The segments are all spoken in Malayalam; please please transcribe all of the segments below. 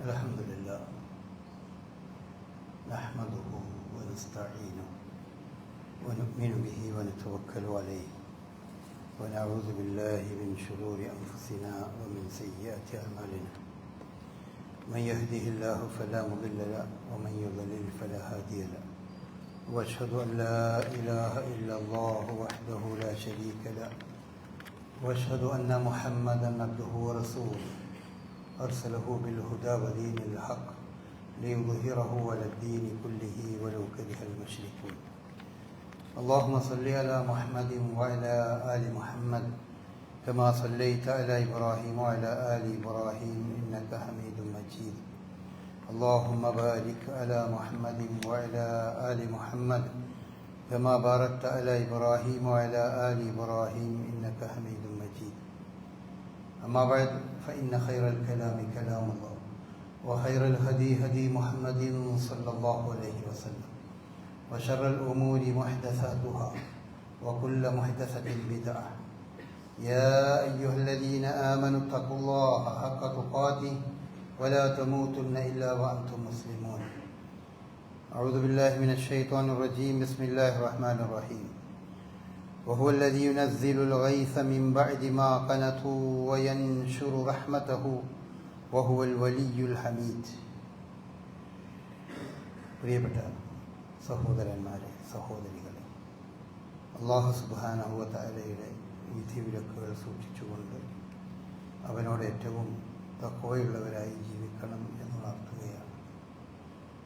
الحمد لله نحمده ونستعينه ونؤمن به ونتوكل عليه ونعوذ بالله من شرور أنفسنا ومن سيئات أعمالنا من يهده الله فلا مضل له ومن يضلل فلا هادي له وأشهد أن لا إله إلا الله وحده لا شريك له وأشهد أن محمدا عبده ورسوله أرسله بالهدى ودين الحق ليظهره على الدين كله ولو كره المشركون اللهم صل على محمد وعلى آل محمد كما صليت على إبراهيم وعلى آل إبراهيم إنك حميد مجيد اللهم بارك على محمد وعلى آل محمد كما باركت على إبراهيم وعلى آل إبراهيم إنك حميد مجيد أما بعد فإن خير الكلام كلام الله وخير الهدي هدي محمد صلى الله عليه وسلم وشر الأمور محدثاتها وكل محدثة بدعة يا أيها الذين آمنوا اتقوا الله حق تقاته ولا تموتن إلا وأنتم مسلمون أعوذ بالله من الشيطان الرجيم بسم الله الرحمن الرحيم وهو الذي ينزل الغيث من بعد ما قنطوا وينشر رحمته وهو الولي الحميد പ്രിയപ്പെട്ട സഹോദരന്മാരെ സഹോദരികളെ, അല്ലാഹു സുബ്ഹാനഹു വ തആലയുടെ വിധിവിലക്കുകൾ സൂക്ഷിച്ചുകൊണ്ട് അവനോട് ഏറ്റവും തഖ്വയുള്ളവരായി ജീവിക്കണം എന്നുണർത്തുകയാണ്.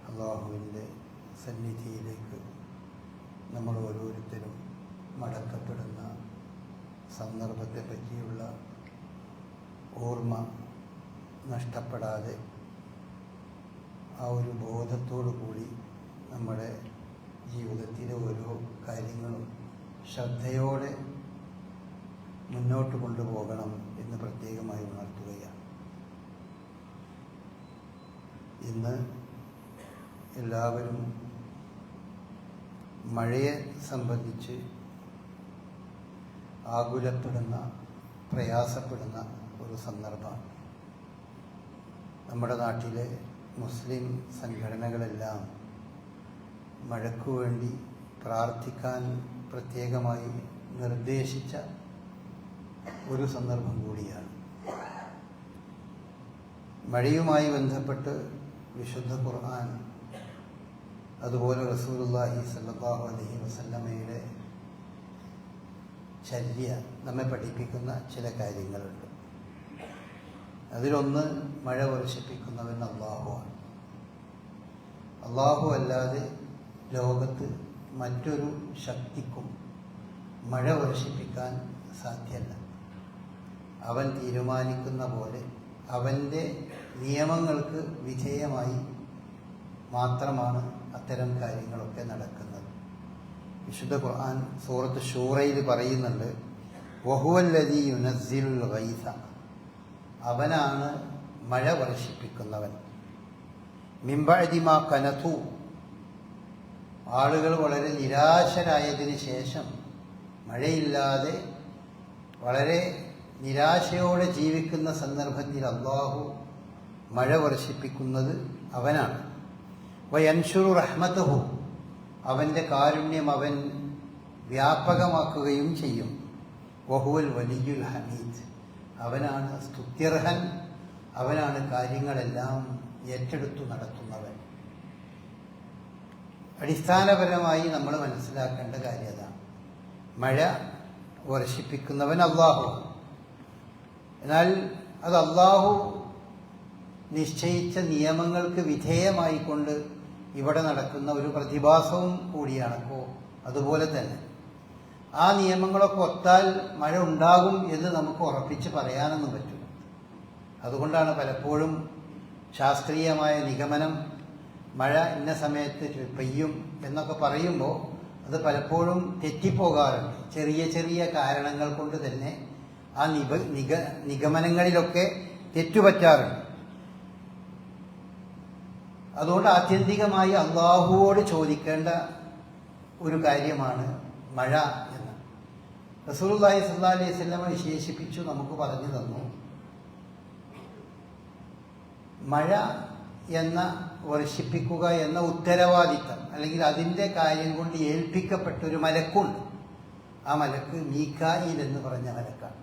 അല്ലാഹുവിൻ്റെ സന്നിധിയിലേക്ക് നമ്മൾ ഓരോരുത്തരും മടക്കപ്പെടുന്ന സന്ദർഭത്തെ പറ്റിയുള്ള ഓർമ്മ നഷ്ടപ്പെടാതെ ആ ഒരു ബോധത്തോടു കൂടി നമ്മുടെ ജീവിതത്തിലെ ഓരോ കാര്യങ്ങളും ശ്രദ്ധയോടെ മുന്നോട്ട് കൊണ്ടുപോകണം എന്ന് പ്രത്യേകമായി ഉണർത്തുകയാണ്. ഇന്ന് എല്ലാവരും മഴയെ സംബന്ധിച്ച് ആകുലപ്പെടുന്ന പ്രയാസപ്പെടുന്ന ഒരു സന്ദർഭമാണ്. നമ്മുടെ നാട്ടിലെ മുസ്ലിം സംഘടനകളെല്ലാം മഴയ്ക്കു വേണ്ടി പ്രാർത്ഥിക്കാൻ പ്രത്യേകമായി നിർദ്ദേശിച്ച ഒരു സന്ദർഭം കൂടിയാണ്. മഴയുമായി ബന്ധപ്പെട്ട് വിശുദ്ധ ഖുർആൻ അതുപോലെ റസൂലുള്ളാഹി സ്വല്ലല്ലാഹു അലൈഹി വസല്ലമയുടെ ചര്യ നമ്മെ പഠിപ്പിക്കുന്ന ചില കാര്യങ്ങളുണ്ട്. അതിലൊന്ന് മഴ വർഷിപ്പിക്കുന്നവൻ അല്ലാഹുവാണ്. അല്ലാഹു അല്ലാതെ ലോകത്ത് മറ്റൊരു ശക്തിക്കും മഴ വർഷിപ്പിക്കാൻ സാധ്യമല്ല. അവൻ തീരുമാനിക്കുന്ന പോലെ അവൻ്റെ നിയമങ്ങൾക്ക് വിധേയമായി മാത്രമാണ് അത്തരം കാര്യങ്ങളൊക്കെ നടക്കുന്നത്. വിശുദ്ധ ഖുർആൻ സൂറത്ത് ശൂറയിൽ പറയുന്നുണ്ട്, വഹുവല്ലദീ യുനസ്സിലുൽ ഗൈസ, അവനാണ് മഴ വർഷിപ്പിക്കുന്നവൻ. മിൻ ബഅദി മാ ഖനതു, ആളുകൾ വളരെ നിരാശരായതിന് ശേഷം മഴയില്ലാതെ വളരെ നിരാശയോടെ ജീവിക്കുന്ന സന്ദർഭത്തിൽ അല്ലാഹു മഴ വർഷിപ്പിക്കുന്നത് അവനാണ്. വയൻഷുറു റഹ്മതഹു, അവൻ്റെ കാരുണ്യം അവൻ വ്യാപകമാക്കുകയും ചെയ്യും. വഹുവൽ വലിയുൽ ഹമീദ്, അവനാണ് സ്തുത്യർഹൻ, അവനാണ് കാര്യങ്ങളെല്ലാം ഏറ്റെടുത്തു നടത്തുന്നവൻ. അടിസ്ഥാനപരമായി നമ്മൾ മനസ്സിലാക്കേണ്ട കാര്യം അതാണ്. മഴ വർഷിപ്പിക്കുന്നവൻ അല്ലാഹു. എന്നാൽ അത് അല്ലാഹു നിശ്ചയിച്ച നിയമങ്ങൾക്ക് വിധേയമായിക്കൊണ്ട് ഇവിടെ നടക്കുന്ന ഒരു പ്രതിഭാസവും കൂടിയാണ്. അപ്പോൾ അതുപോലെ തന്നെ ആ നിയമങ്ങളൊക്കെ ഒത്താൽ മഴ ഉണ്ടാകും എന്ന് നമുക്ക് ഉറപ്പിച്ച് പറയാനൊന്നും പറ്റില്ല. അതുകൊണ്ടാണ് പലപ്പോഴും ശാസ്ത്രീയമായ നിഗമനം മഴ ഇന്ന സമയത്ത് പെയ്യും എന്നൊക്കെ പറയുമ്പോൾ അത് പലപ്പോഴും തെറ്റിപ്പോകാറുണ്ട്. ചെറിയ ചെറിയ കാരണങ്ങൾ കൊണ്ട് തന്നെ ആ നിഗമനങ്ങളിലൊക്കെ തെറ്റുപറ്റാറുണ്ട്. അതുകൊണ്ട് ആത്യന്തികമായി അല്ലാഹുവോട് ചോദിക്കേണ്ട ഒരു കാര്യമാണ് മഴ എന്ന്. റസൂലുള്ളാഹി സ്വല്ലല്ലാഹു അലൈഹി വസല്ലം വിശേഷിപ്പിച്ചു നമുക്ക് പറഞ്ഞു തന്നു, മഴ എന്ന വർഷിപ്പിക്കുക എന്ന ഉത്തരവാദിത്തം അല്ലെങ്കിൽ അതിൻ്റെ കാര്യം കൊണ്ട് ഏൽപ്പിക്കപ്പെട്ട ഒരു മലക്കുണ്ട്. ആ മലക്ക് മീകായിൽ എന്ന് പറഞ്ഞ മലക്കാണ്.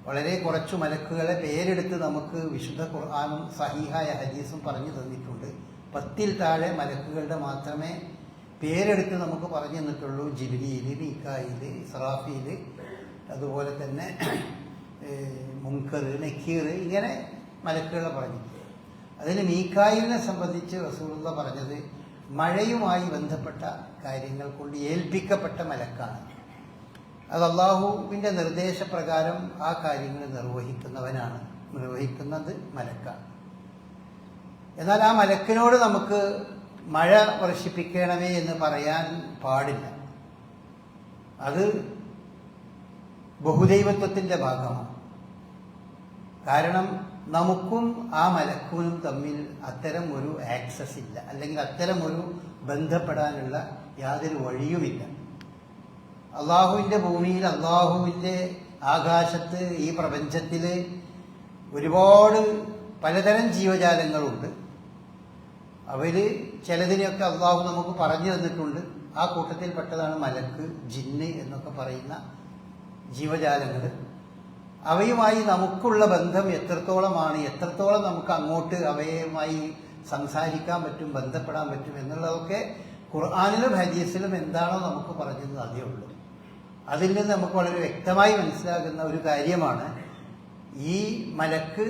വളരെ കുറച്ചു മലക്കുകളെ പേരെടുത്ത് നമുക്ക് വിശുദ്ധ ഖുർആനും സഹീഹായ ഹദീസും പറഞ്ഞു തന്നിട്ടുണ്ട്. 10 താഴെ മലക്കുകളുടെ മാത്രമേ പേരെടുത്ത് നമുക്ക് പറഞ്ഞു തന്നിട്ടുള്ളൂ. ജിബ്രീൽ, മീകായിൽ, ഇസ്രാഫീൽ, അതുപോലെ തന്നെ മുൻകർ, നക്കീർ, ഇങ്ങനെ മലക്കുകളെ പറഞ്ഞു. അതിൽ മീകായിലിനെ സംബന്ധിച്ച് റസൂലുള്ളാഹി പറഞ്ഞത് മഴയുമായി ബന്ധപ്പെട്ട കാര്യങ്ങൾ കൊണ്ട് ഏൽപ്പിക്കപ്പെട്ട മലക്കാണ്. അത് അള്ളാഹുവിൻ്റെ നിർദ്ദേശപ്രകാരം ആ കാര്യങ്ങൾ നിർവഹിക്കുന്നത് മലക്കാണ്. എന്നാൽ ആ മലക്കിനോട് നമുക്ക് മഴ വർഷിപ്പിക്കണമേ എന്ന് പറയാൻ പാടില്ല. അത് ബഹുദൈവത്വത്തിൻ്റെ ഭാഗമാണ്. കാരണം നമുക്കും ആ മലക്കുനും തമ്മിൽ അത്തരം ഒരു ആക്സസ് ഇല്ല, അല്ലെങ്കിൽ അത്തരം ഒരു ബന്ധപ്പെടാനുള്ള യാതൊരു വഴിയുമില്ല. അള്ളാഹുവിൻ്റെ ഭൂമിയിൽ, അള്ളാഹുവിൻ്റെ ആകാശത്ത്, ഈ പ്രപഞ്ചത്തിൽ ഒരുപാട് പലതരം ജീവജാലങ്ങളുണ്ട്. അവർ ചിലതിനെയൊക്കെ അള്ളാഹു നമുക്ക് പറഞ്ഞു തന്നിട്ടുണ്ട്. ആ കൂട്ടത്തിൽപ്പെട്ടതാണ് മലക്ക്, ജിന്ന് എന്നൊക്കെ പറയുന്ന ജീവജാലങ്ങൾ. അവയുമായി നമുക്കുള്ള ബന്ധം എത്രത്തോളമാണ്, എത്രത്തോളം നമുക്ക് അങ്ങോട്ട് അവയുമായി സംസാരിക്കാൻ പറ്റും, ബന്ധപ്പെടാൻ പറ്റും എന്നുള്ളതൊക്കെ ഖുർആനിലും ഹദീസിലും എന്താണോ നമുക്ക് പറഞ്ഞത് അതേ ഉള്ളൂ. അതിൽ നിന്ന് നമുക്ക് വളരെ വ്യക്തമായി മനസ്സിലാകുന്ന ഒരു കാര്യമാണ്, ഈ മലക്ക്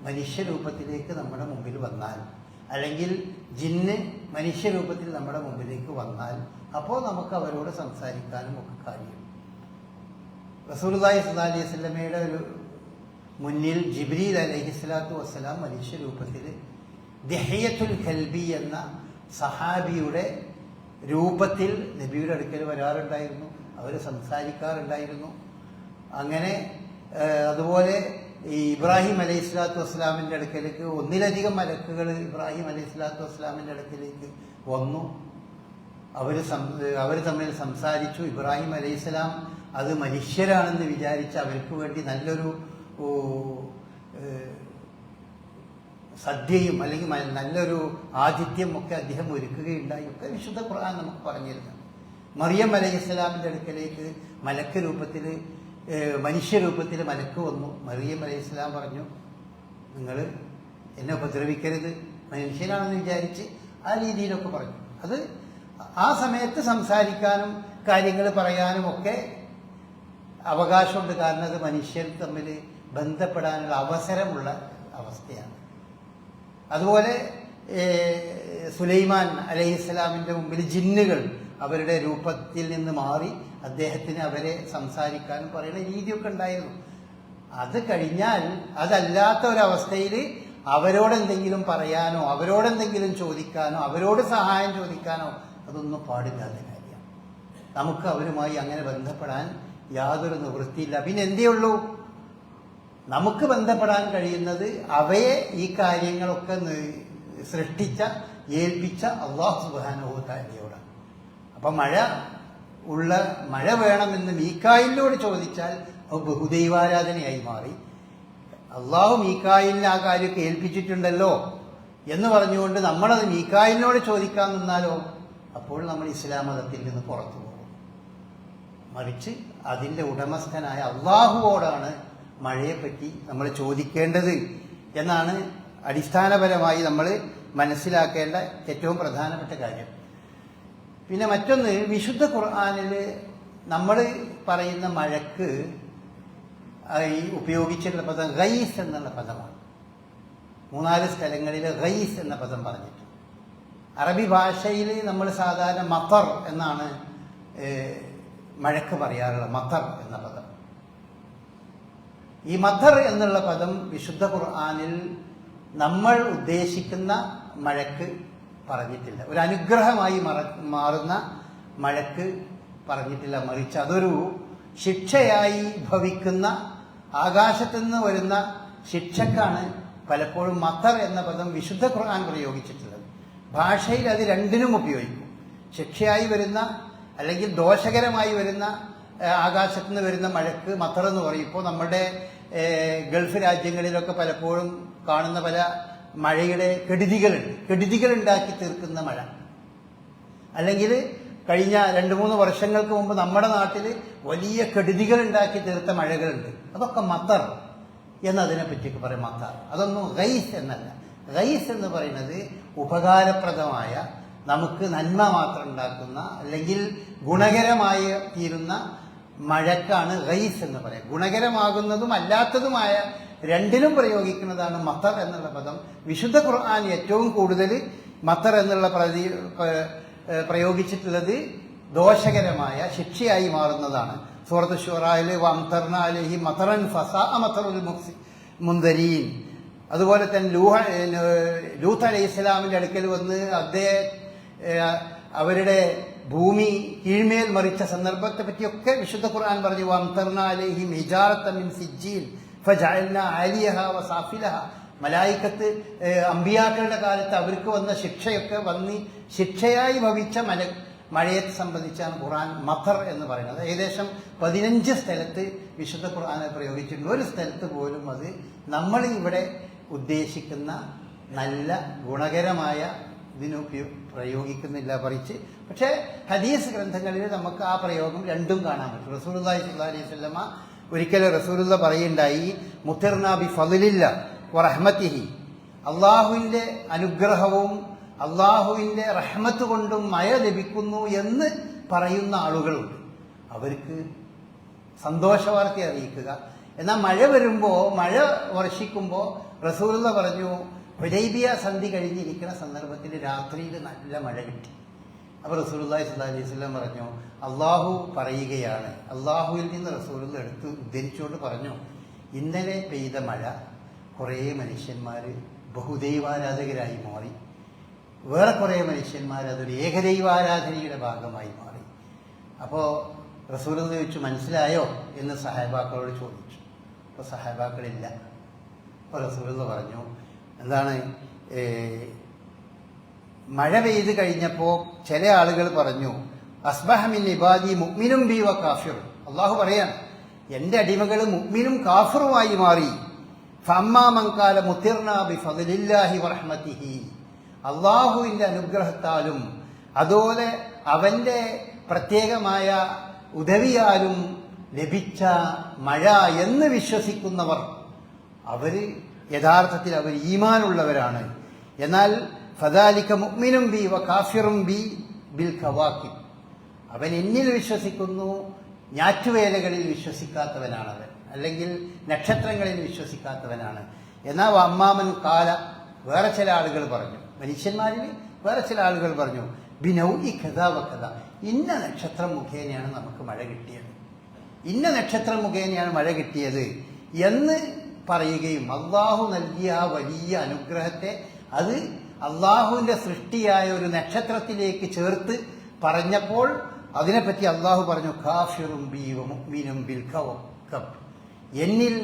മനുഷ്യരൂപത്തിലേക്ക് നമ്മുടെ മുമ്പിൽ വന്നാൽ, അല്ലെങ്കിൽ ജിന്ന് മനുഷ്യരൂപത്തിൽ നമ്മുടെ മുമ്പിലേക്ക് വന്നാൽ, അപ്പോൾ നമുക്ക് അവരോട് സംസാരിക്കാനും ഒക്കെ കഴിയും. റസൂലുള്ളാഹി സ്വല്ലല്ലാഹി അലൈഹി വസല്ലമയുടെ ഒരു മുന്നിൽ ജിബ്രീൽ അലൈഹിസ്സലാത്തു വസ്സലാം മനുഷ്യരൂപത്തിൽ ദിഹ്യത്തുൽ കൽബി എന്ന സഹാബിയുടെ രൂപത്തിൽ നബിയുടെ അടുക്കൽ വരാറുണ്ടായിരുന്നു. അവർ സംസാരിക്കാറുണ്ടായിരുന്നു. അങ്ങനെ അതുപോലെ ഈ ഇബ്രാഹിം അലൈഹിസ്സലാത്തു വസ്സലാമിൻ്റെ അടുക്കലേക്ക് ഒന്നിലധികം മലക്കുകൾ ഇബ്രാഹിം അലൈഹിസ്സലാത്തു വസ്സലാമിൻ്റെ അടുക്കലേക്ക് വന്നു. അവർ തമ്മിൽ സംസാരിച്ചു. ഇബ്രാഹിം അലൈഹിസ്സലാം അത് മനുഷ്യരാണെന്ന് വിചാരിച്ച് അവർക്ക് വേണ്ടി നല്ലൊരു സദ്യയും അല്ലെങ്കിൽ നല്ലൊരു ആതിഥ്യം ഒക്കെ അദ്ദേഹം ഒരുക്കുകയുണ്ടായി. ഒക്കെ വിശുദ്ധ ഖുർആൻ നമുക്ക് പറഞ്ഞിരുന്നു. മറിയം അലൈഹിസ്സലാമിൻ്റെ അടുക്കലേക്ക് മലക്ക് രൂപത്തിൽ, മനുഷ്യരൂപത്തിൽ മലക്ക് വന്നു. മറിയം അലൈഹിസ്സലാം പറഞ്ഞു, നിങ്ങൾ എന്നെ ഉപദ്രവിക്കരുത്, മനുഷ്യനാണെന്ന് വിചാരിച്ച് ആ രീതിയിലൊക്കെ പറഞ്ഞു. അത് ആ സമയത്ത് സംസാരിക്കാനും കാര്യങ്ങൾ പറയാനും ഒക്കെ അവകാശമുണ്ട്. കാരണം അത് മനുഷ്യർ തമ്മിൽ ബന്ധപ്പെടാനുള്ള അവസരമുള്ള അവസ്ഥയാണ്. അതുപോലെ സുലൈമാൻ അലൈഹിസ്സലാമിൻ്റെ മുമ്പിൽ ജിന്നുകൾ അവരുടെ രൂപത്തിൽ നിന്ന് മാറി അദ്ദേഹത്തിന് അവരെ സംസാരിക്കാനും പറയുന്ന രീതിയൊക്കെ ഉണ്ടായിരുന്നു. അത് കഴിഞ്ഞാൽ അതല്ലാത്ത ഒരവസ്ഥയിൽ അവരോടെന്തെങ്കിലും പറയാനോ അവരോടെന്തെങ്കിലും ചോദിക്കാനോ അവരോട് സഹായം ചോദിക്കാനോ അതൊന്നും പാടില്ലാത്ത കാര്യമാണ്. നമുക്ക് അവരുമായി അങ്ങനെ ബന്ധപ്പെടാൻ യാതൊരു നിവൃത്തിയില്ല. പിന്നെ എന്തേ ഉള്ളൂ? നമുക്ക് ബന്ധപ്പെടാൻ കഴിയുന്നത് അവയെ ഈ കാര്യങ്ങളൊക്കെ സൃഷ്ടിച്ച, ഏൽപ്പിച്ച അല്ലാഹു സുബ്ഹാനഹു വ തആലയോടാണ്. അപ്പം മഴ വേണമെന്ന് മീകായിലിനോട് ചോദിച്ചാൽ അത് ബഹുദൈവാരാധനയായി മാറി. അള്ളാഹു മീകായിലിന് ആ കാര്യമൊക്കെ ഏൽപ്പിച്ചിട്ടുണ്ടല്ലോ എന്ന് പറഞ്ഞുകൊണ്ട് നമ്മളത് മീകായിലിനോട് ചോദിക്കാൻ നിന്നാലോ അപ്പോൾ നമ്മൾ ഇസ്ലാം മതത്തിൽ നിന്ന് പുറത്തു പോകും. മറിച്ച് അതിൻ്റെ ഉടമസ്ഥനായ അള്ളാഹുവോടാണ് മഴയെപ്പറ്റി നമ്മൾ ചോദിക്കേണ്ടത് എന്നാണ് അടിസ്ഥാനപരമായി നമ്മൾ മനസ്സിലാക്കേണ്ട ഏറ്റവും പ്രധാനപ്പെട്ട കാര്യം. പിന്നെ മറ്റൊന്ന്, വിശുദ്ധ ഖുർആനിൽ നമ്മൾ പറയുന്ന മഴക്ക് ഉപയോഗിച്ചിട്ടുള്ള പദം ഗൈസ് എന്നുള്ള പദമാണ്. 3-4 സ്ഥലങ്ങളിൽ ഗൈസ് എന്ന പദം പറഞ്ഞിട്ടുണ്ട്. അറബി ഭാഷയിൽ നമ്മൾ സാധാരണ മത്തർ എന്നാണ് മഴക്ക് പറയാറുള്ളത്, മത്തർ എന്ന പദം. ഈ മത്തർ എന്നുള്ള പദം വിശുദ്ധ ഖുർആനിൽ നമ്മൾ ഉദ്ദേശിക്കുന്ന മഴക്ക് പറഞ്ഞിട്ടില്ല. ഒരു അനുഗ്രഹമായി മാറുന്ന മഴക്ക് പറഞ്ഞിട്ടില്ല. മറിച്ച് അതൊരു ശിക്ഷയായി ഭവിക്കുന്ന, ആകാശത്തു നിന്ന് വരുന്ന ശിക്ഷക്കാണ് പലപ്പോഴും മത്തർ എന്ന പദം വിശുദ്ധ ഖുർആൻ പ്രയോഗിച്ചിട്ടുള്ളത്. ഭാഷയിൽ അത് രണ്ടിനും ഉപയോഗിക്കും. ശിക്ഷയായി വരുന്ന അല്ലെങ്കിൽ ദോഷകരമായി വരുന്ന ആകാശത്ത് നിന്ന് വരുന്ന മഴക്ക് മത്തർ എന്ന് പറയും. ഇപ്പോൾ നമ്മുടെ ഗൾഫ് രാജ്യങ്ങളിലൊക്കെ പലപ്പോഴും കാണുന്ന പല മഴയുടെ കെടുതികൾ ഉണ്ടാക്കി തീർക്കുന്ന മഴ. അല്ലെങ്കിൽ കഴിഞ്ഞ 2-3 വർഷങ്ങൾക്ക് മുമ്പ് നമ്മുടെ നാട്ടിൽ വലിയ കെടുതികൾ ഉണ്ടാക്കി തീർത്ത മഴകളുണ്ട്. അതൊക്കെ മത്തർ എന്നതിനെ പറ്റിയൊക്കെ പറയും. മത്തർ അതൊന്നും ഗൈസ് എന്നല്ല. ഗൈസ് എന്ന് പറയുന്നത് ഉപകാരപ്രദമായ, നമുക്ക് നന്മ മാത്രം ഉണ്ടാക്കുന്ന അല്ലെങ്കിൽ ഗുണകരമായി തീരുന്ന മഴക്കാണ് ഗൈസ് എന്ന് പറയാം. ഗുണകരമാകുന്നതും അല്ലാത്തതുമായ രണ്ടിലും പ്രയോഗിക്കുന്നതാണ് മത്തർ എന്നുള്ള പദം. വിശുദ്ധ ഖുർആൻ ഏറ്റവും കൂടുതൽ മത്തർ എന്നുള്ള പ്രയോഗിച്ചിട്ടുള്ളത് ദോഷകരമായ ശിക്ഷയായി മാറുന്നതാണ്. സൂറത്ത് ശൂറായിൽ വംതർന അലൈഹി മതറൻ ഫസാഅ മതറുൽ മുൻദരീൻ. അതുപോലെ തന്നെ ലൂത്ത് അലൈഹി ഇസ്ലാമിന്റെ അടുക്കൽ വന്ന് അവരുടെ ഭൂമി കീഴ്മേൽ മറിച്ച സന്ദർഭത്തെ പറ്റിയൊക്കെ വിശുദ്ധ ഖുർആൻ പറഞ്ഞു. വംതർന അലൈഹിം ഹിജാറത്തൻ മിൻ സിജ്ജീൽ ഫജഅൽനാ ആലിയഹ വസാഫിലഹ. മലായിക്കത്ത് അമ്പിയാക്കളുടെ കാലത്ത് അവർക്ക് വന്ന ശിക്ഷയൊക്കെ ശിക്ഷയായി ഭവിച്ച മഴയെ സംബന്ധിച്ചാണ് ഖുർആൻ മത്തർ എന്ന് പറയുന്നത്. ഏകദേശം 15 സ്ഥലത്ത് വിശുദ്ധ ഖുർആനെ പ്രയോഗിച്ചിട്ടുണ്ട്. ഒരു സ്ഥലത്ത് പോലും അത് നമ്മൾ ഇവിടെ ഉദ്ദേശിക്കുന്ന നല്ല ഗുണകരമായ ഇതിന് പ്രയോഗിക്കുന്നില്ല. പക്ഷേ ഹദീസ് ഗ്രന്ഥങ്ങളിൽ നമുക്ക് ആ പ്രയോഗം രണ്ടും കാണാൻ പറ്റും. റസൂലുള്ളാഹി സ്വല്ലല്ലാഹു അലൈഹി വസല്ലമ ഒരിക്കലും റസൂലുള്ള പറയുണ്ടായി, മുത്തിർനാ ബി ഫളില്ല വറഹ്മത്തിഹി, അള്ളാഹുവിന്റെ അനുഗ്രഹവും അള്ളാഹുവിന്റെ റഹ്മത്ത് കൊണ്ടും മഴ ലഭിക്കുന്നു എന്ന് പറയുന്ന ആളുകളുണ്ട്. അവർക്ക് സന്തോഷവാർത്ത അറിയിക്കുക. എന്നാൽ മഴ വരുമ്പോൾ, മഴ വർഷിക്കുമ്പോൾ റസൂലുള്ള പറഞ്ഞു, ഹുദൈബിയ സന്ധി കഴിഞ്ഞിരിക്കുന്ന സന്ദർഭത്തിൽ രാത്രിയിൽ നല്ല മഴ കിട്ടി. അപ്പോൾ റസൂലുള്ളാഹി സ്വല്ലല്ലാഹു അലൈഹി വസല്ലം പറഞ്ഞു, അള്ളാഹു പറയുകയാണ്. അള്ളാഹുവിൽ നിന്ന് റസൂലുള്ള എടുത്ത് ഉദ്ധരിച്ചുകൊണ്ട് പറഞ്ഞു, ഇന്നലെ പെയ്ത മഴ കുറേ മനുഷ്യന്മാർ ബഹുദൈവാരാധകരായി മാറി, വേറെ കുറേ മനുഷ്യന്മാർ അതൊരു ഏകദൈവാരാധനയുടെ ഭാഗമായി മാറി. അപ്പോൾ റസൂലുള്ള ചോദിച്ചു, മനസ്സിലായോ എന്ന് സഹാബാക്കളോട് ചോദിച്ചു. അപ്പോൾ സഹാബാക്കളില്ല. അപ്പോൾ റസൂലുള്ള പറഞ്ഞു, എന്താണ്, മഴ പെയ്ത് കഴിഞ്ഞപ്പോൾ ചില ആളുകൾ പറഞ്ഞു, അസ്ബഹ മിൻ ഇബാദി മുഅ്മിനും ബി വ കാഫിർ. അള്ളാഹു പറയാണ്, എൻ്റെ അടിമകൾ മുഅ്മിനും കാഫിറുമായി മാറി. ഫഅമ്മാ മൻ ഖാല മുത്തിർനാ ബി ഫളില്ലാഹി വറഹ്മതിഹി, അള്ളാഹുവിൻ്റെ അനുഗ്രഹത്താലും അതുപോലെ അവൻ്റെ പ്രത്യേകമായ ഉദവിയാലും ലഭിച്ച മഴ എന്ന് വിശ്വസിക്കുന്നവർ, അവർ യഥാർത്ഥത്തിൽ അവർ ഈമാനുള്ളവരാണ്. എന്നാൽ ഫദാലിക മുഅ്മിനും ബി വ കാഫിറും ബി ബിൽ ഖവാക്കിബ്, അവൻ എന്നിൽ വിശ്വസിക്കുന്നു, ഞാറ്റുവേലകളിൽ വിശ്വസിക്കാത്തവനാണവൻ, അല്ലെങ്കിൽ നക്ഷത്രങ്ങളിൽ വിശ്വസിക്കാത്തവനാണ്. എന്നാൽ അമ്മാമൻ കാല, വേറെ ചില ആളുകൾ പറഞ്ഞു, മനുഷ്യന്മാരിൽ വേറെ ചില ആളുകൾ പറഞ്ഞു, ബിനൗഇ കഥാ വകഥ, ഇന്ന നക്ഷത്രം മുഖേനയാണ് നമുക്ക് മഴ കിട്ടിയത്, ഇന്ന നക്ഷത്രം മുഖേനയാണ് മഴ കിട്ടിയത് എന്ന് പറയുകയും അള്ളാഹു നൽകിയ ആ വലിയ അനുഗ്രഹത്തെ അത് അള്ളാഹുവിന്റെ സൃഷ്ടിയായ ഒരു നക്ഷത്രത്തിലേക്ക് ചേർത്ത് പറഞ്ഞപ്പോൾ അതിനെപ്പറ്റി അള്ളാഹു പറഞ്ഞു, കാഫിറും ബി വ മുഅ്മിനും ബിൽ കവ്കബ്, എന്നിൽ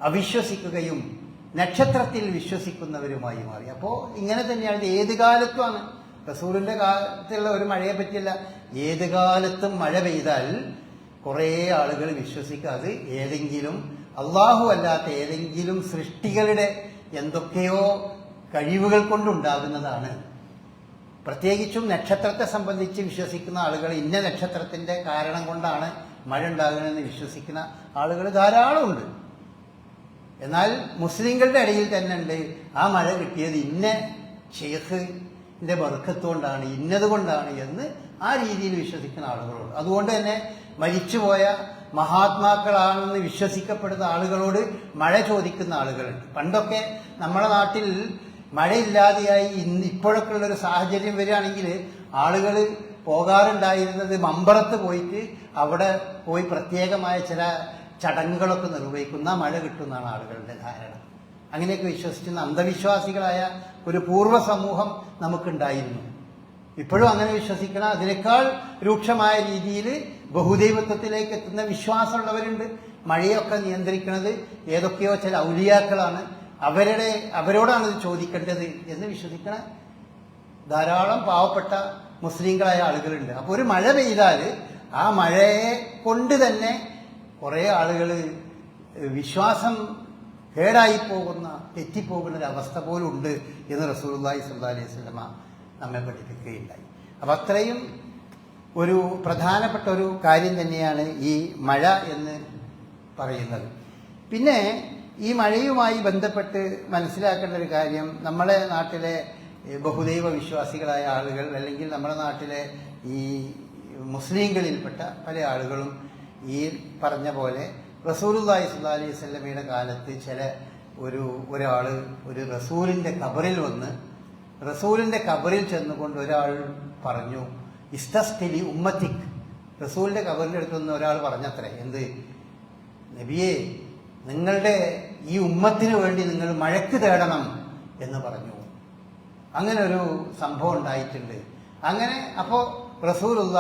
അവിശ്വസിക്കുകയും നക്ഷത്രത്തിൽ വിശ്വസിക്കുന്നവരുമായി മാറി. അപ്പോൾ ഇങ്ങനെ തന്നെയാണ്. ഏത് കാലത്തുമാണ്, റസൂലിന്റെ കാലത്തുള്ള ഒരു മഴയെ പറ്റിയല്ല, ഏത് കാലത്തും മഴ പെയ്താൽ കുറേ ആളുകൾ വിശ്വസിക്കുക അത് ഏതെങ്കിലും അള്ളാഹു അല്ലാത്ത ഏതെങ്കിലും സൃഷ്ടികളുടെ എന്തൊക്കെയോ കഴിവുകൾ കൊണ്ടുണ്ടാകുന്നതാണ്. പ്രത്യേകിച്ചും നക്ഷത്രത്തെ സംബന്ധിച്ച് വിശ്വസിക്കുന്ന ആളുകൾ, ഇന്ന നക്ഷത്രത്തിന്റെ കാരണം കൊണ്ടാണ് മഴ ഉണ്ടാകുന്നതെന്ന് വിശ്വസിക്കുന്ന ആളുകൾ ധാരാളമുണ്ട്. എന്നാൽ മുസ്ലിങ്ങളുടെ ഇടയിൽ തന്നെ ഉണ്ട്, ആ മഴ കിട്ടിയത് ഇന്ന ഷെയ്ഖിന്റെ ബർക്കത്ത് കൊണ്ടാണ്, ഇന്നതുകൊണ്ടാണ് എന്ന് ആ രീതിയിൽ വിശ്വസിക്കുന്ന ആളുകളുണ്ട്. അതുകൊണ്ട് തന്നെ മരിച്ചുപോയ മഹാത്മാക്കളാണെന്ന് വിശ്വസിക്കപ്പെടുന്ന ആളുകളോട് മഴ ചോദിക്കുന്ന ആളുകളുണ്ട്. പണ്ടൊക്കെ നമ്മുടെ നാട്ടിൽ മഴയില്ലാതെയായി ഇപ്പോഴൊക്കെ ഉള്ളൊരു സാഹചര്യം വരികയാണെങ്കിൽ ആളുകൾ പോകാറുണ്ടായിരുന്നത് മമ്പറത്ത് പോയിട്ട് അവിടെ പോയി പ്രത്യേകമായ ചില ചടങ്ങുകളൊക്കെ നിർവഹിക്കുന്ന മഴ കിട്ടുന്നതാണ് ആളുകളുടെ ധാരണ. അങ്ങനെയൊക്കെ വിശ്വസിക്കുന്ന അന്ധവിശ്വാസികളായ ഒരു പൂർവ്വ സമൂഹം നമുക്കുണ്ടായിരുന്നു. ഇപ്പോഴും അങ്ങനെ വിശ്വസിക്കണം. അതിനേക്കാൾ രൂക്ഷമായ രീതിയിൽ ബഹുദൈവത്വത്തിലേക്ക് എത്തുന്ന വിശ്വാസമുള്ളവരുണ്ട്. മഴയൊക്കെ നിയന്ത്രിക്കുന്നത് ഏതൊക്കെയോ ചില ഔലിയാക്കളാണ്, അവരോടാണ് ഇത് ചോദിക്കേണ്ടത് എന്ന് വിശ്വസിക്കണ ധാരാളം പാവപ്പെട്ട മുസ്ലിങ്ങളായ ആളുകളുണ്ട്. അപ്പോൾ ഒരു മഴ പെയ്താൽ ആ മഴയെ കൊണ്ട് തന്നെ കുറേ ആളുകൾ വിശ്വാസം കേടായി പോകുന്ന, തെറ്റിപ്പോകുന്ന ഒരു അവസ്ഥ പോലും ഉണ്ട് എന്ന് റസൂലുള്ളാഹി സ്വല്ലല്ലാഹി അലൈഹി വസല്ലമ നമ്മെ പഠിപ്പിക്കുകയുണ്ടായി. അപ്പം അത്രയും ഒരു പ്രധാനപ്പെട്ട ഒരു കാര്യം തന്നെയാണ് ഈ മഴ എന്ന് പറയുന്നത്. പിന്നെ ഈ മഴയുമായി ബന്ധപ്പെട്ട് മനസ്സിലാക്കേണ്ട ഒരു കാര്യം, നമ്മുടെ നാട്ടിലെ ബഹുദൈവ വിശ്വാസികളായ ആളുകൾ, അല്ലെങ്കിൽ നമ്മുടെ നാട്ടിലെ ഈ മുസ്ലിങ്ങളിൽപ്പെട്ട പല ആളുകളും ഈ പറഞ്ഞ പോലെ റസൂലുള്ളാഹി സ്വല്ലല്ലാഹി അലൈഹി വസല്ലമയുടെ കാലത്ത് ഒരാൾ ഒരു റസൂലിൻ്റെ ഖബറിൽ വന്ന്, റസൂലിൻ്റെ ഖബറിൽ ചെന്നുകൊണ്ട് ഒരാൾ പറഞ്ഞു, ഇസ്തസ്ഖിലി ഉമ്മത്തിക്. റസൂലിൻ്റെ ഖബറിൻ്റെ അടുത്ത് നിന്ന് ഒരാൾ പറഞ്ഞത്രേ, എന്ത്, നബിയെ, നിങ്ങളുടെ ഈ ഉമ്മത്തിന് വേണ്ടി നിങ്ങൾ മഴയ്ക്ക് തേടണം എന്ന് പറഞ്ഞു. അങ്ങനെ ഒരു സംഭവം ഉണ്ടായിട്ടുണ്ട്. അങ്ങനെ അപ്പോൾ റസൂലുള്ള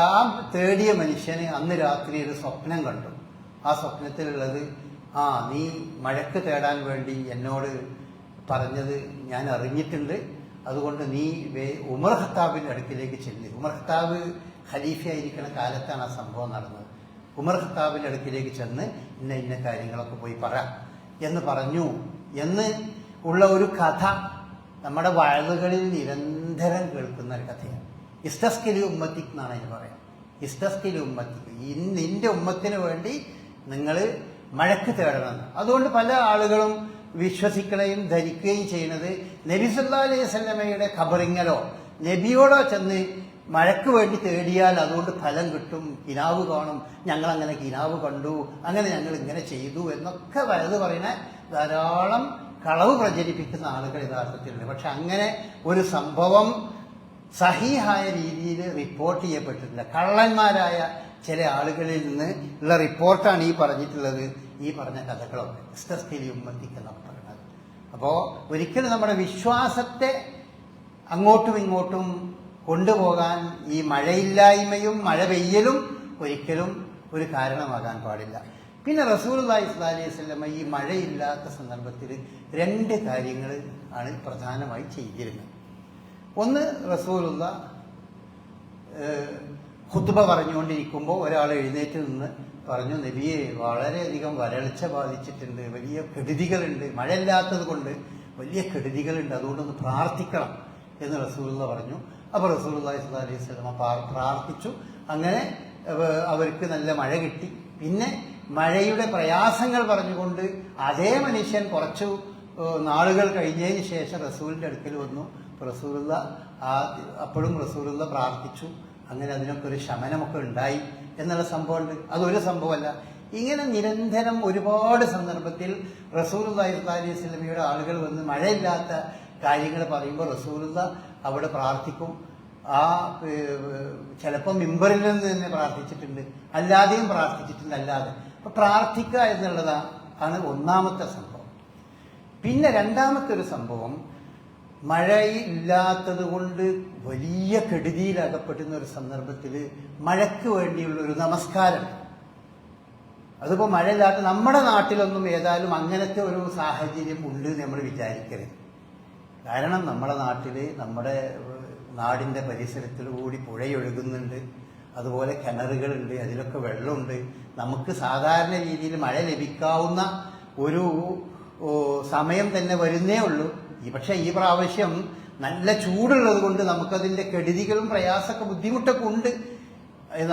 ആ തേടിയ മനുഷ്യന് അന്ന് രാത്രി ഒരു സ്വപ്നം കണ്ടു. ആ സ്വപ്നത്തിലുള്ളത്, നീ മഴയ്ക്ക് തേടാൻ വേണ്ടി എന്നോട് പറഞ്ഞത് ഞാൻ അറിഞ്ഞിട്ടുണ്ട്, അതുകൊണ്ട് നീ ഉമർ ഖത്താബിൻ്റെ അടുക്കിലേക്ക് ചെല്ല്. ഉമർ ഖത്താബ് ഖലീഫയായിരിക്കുന്ന കാലത്താണ് ആ സംഭവം നടന്നത്. ഉമർ ഖത്താബിൻ്റെ അടുക്കിലേക്ക് ചെന്ന് ഇന്ന കാര്യങ്ങളൊക്കെ പോയി പറ എന്ന് പറഞ്ഞു എന്ന് ഉള്ള ഒരു കഥ നമ്മുടെ വയലുകളിൽ നിരന്തരം കേൾക്കുന്ന ഒരു കഥയാണ്. ഇസ്തസ്ഖിലി ഉമ്മത്തിക് എന്നാണ് അതിന് പറയാം. ഇസ്തസ്ഖിലി ഉമ്മത്തിക്, നിന്റെ ഉമ്മത്തിന് വേണ്ടി നിങ്ങൾ മഴയ്ക്ക് തേടണമെന്ന്. അതുകൊണ്ട് പല ആളുകളും വിശ്വസിക്കുകയും ധരിക്കുകയും ചെയ്യുന്നത് നബി സല്ലല്ലാഹു അലൈഹി വസല്ലമയുടെ ഖബറിങ്ങലോ നബിയോടോ ചെന്ന് മഴയ്ക്ക് വേണ്ടി തേടിയാൽ അതുകൊണ്ട് ഫലം കിട്ടും, കിനാവ് കാണും, ഞങ്ങളങ്ങനെ കിനാവ് കണ്ടു, അങ്ങനെ ഞങ്ങൾ ഇങ്ങനെ ചെയ്തു എന്നൊക്കെ വലുത് പറയുന്ന ധാരാളം കളവ് പ്രചരിപ്പിക്കുന്ന ആളുകൾ യഥാർത്ഥത്തിലുണ്ട്. പക്ഷെ അങ്ങനെ ഒരു സംഭവം സഹീഹായ രീതിയിൽ റിപ്പോർട്ട് ചെയ്യപ്പെട്ടിട്ടില്ല. കള്ളന്മാരായ ചില ആളുകളിൽ നിന്ന് ഉള്ള റിപ്പോർട്ടാണ് ഈ പറഞ്ഞിട്ടുള്ളത്, ഈ പറഞ്ഞ കഥകളൊക്കെ ഇസ്തസ്ഖിലി ഉമ്മത്തിക്ക് എന്നൊക്കെ പറയുന്നത്. അപ്പോൾ ഒരിക്കലും നമ്മുടെ വിശ്വാസത്തെ അങ്ങോട്ടും ഇങ്ങോട്ടും കൊണ്ടുപോകാൻ ഈ മഴയില്ലായ്മയും മഴ പെയ്യലും ഒരിക്കലും ഒരു കാരണമാകാൻ പാടില്ല. പിന്നെ റസൂലുള്ളാഹി സ്വല്ലല്ലാഹി അലൈഹി വസല്ലമ ഈ മഴയില്ലാത്ത സന്ദർഭത്തിൽ 2 കാര്യങ്ങൾ ആണ് പ്രധാനമായി ചെയ്തിരുന്നത്. ഒന്ന്, റസൂലുള്ള ഖുത്ബ പറഞ്ഞുകൊണ്ടിരിക്കുമ്പോൾ ഒരാൾ എഴുന്നേറ്റ് നിന്ന് പറഞ്ഞു, നബിയെ, വളരെയധികം വരൾച്ച ബാധിച്ചിട്ടുണ്ട്, വലിയ കെടുതികളുണ്ട്, മഴയില്ലാത്തത് കൊണ്ട് വലിയ കെടുതികളുണ്ട്, അതുകൊണ്ടൊന്ന് പ്രാർത്ഥിക്കണം എന്ന് റസൂലുള്ള പറഞ്ഞു. അപ്പോൾ റസൂലുള്ളാഹി സ്വല്ലല്ലാഹി അലൈഹി വസല്ലമ പ്രാർത്ഥിച്ചു. അങ്ങനെ അവർക്ക് നല്ല മഴ കിട്ടി. പിന്നെ മഴയുടെ പ്രയാസങ്ങൾ പറഞ്ഞുകൊണ്ട് അതേ മനുഷ്യൻ കുറച്ചു നാളുകൾ കഴിഞ്ഞതിന് ശേഷം റസൂലിൻ്റെ അടുക്കൽ വന്നു. റസൂലുള്ള അപ്പോഴും റസൂലുള്ള പ്രാർത്ഥിച്ചു. അങ്ങനെ അതിനൊക്കെ ഒരു ശമനമൊക്കെ ഉണ്ടായി എന്നുള്ള സംഭവമുണ്ട്. അതൊരു സംഭവമല്ല, ഇങ്ങനെ നിരന്തരം ഒരുപാട് സന്ദർഭത്തിൽ റസൂലുള്ളാഹി സ്വല്ലല്ലാഹി അലൈഹി വസല്ലമയുടെ ആളുകൾ വന്ന് മഴയില്ലാത്ത കാര്യങ്ങൾ പറയുമ്പോൾ റസൂലുള്ള അവിടെ പ്രാർത്ഥിക്കും. ചിലപ്പോൾ മിമ്പറിൽ നിന്ന് തന്നെ പ്രാർത്ഥിച്ചിട്ടുണ്ട്, അല്ലാതെയും പ്രാർത്ഥിച്ചിട്ടുണ്ട്. അല്ലാതെ അപ്പൊ പ്രാർത്ഥിക്കുക എന്നുള്ളതാണ് ഒന്നാമത്തെ സംഭവം. പിന്നെ രണ്ടാമത്തെ ഒരു സംഭവം, മഴയില്ലാത്തത് കൊണ്ട് വലിയ കെടുതിയിലകപ്പെടുന്ന ഒരു സന്ദർഭത്തിൽ മഴയ്ക്ക് വേണ്ടിയുള്ള ഒരു നമസ്കാരം. അതിപ്പോൾ മഴയില്ലാത്ത നമ്മുടെ നാട്ടിലൊന്നും ഏതായാലും അങ്ങനത്തെ ഒരു സാഹചര്യം ഉണ്ട് എന്ന് നമ്മൾ വിചാരിക്കരുത്. കാരണം നമ്മുടെ നാട്ടിൽ, നമ്മുടെ നാടിൻ്റെ പരിസരത്തിലൂടി പുഴയൊഴുകുന്നുണ്ട്, അതുപോലെ കിണറുകളുണ്ട്, അതിലൊക്കെ വെള്ളമുണ്ട്. നമുക്ക് സാധാരണ രീതിയിൽ മഴ ലഭിക്കാവുന്ന ഒരു സമയം തന്നെ വരുന്നേ ഉള്ളൂ. പക്ഷേ ഈ പ്രാവശ്യം നല്ല ചൂടുള്ളത് കൊണ്ട് നമുക്കതിൻ്റെ കെടുതികളും പ്രയാസമൊക്കെ ബുദ്ധിമുട്ടൊക്കെ ഉണ്ട്.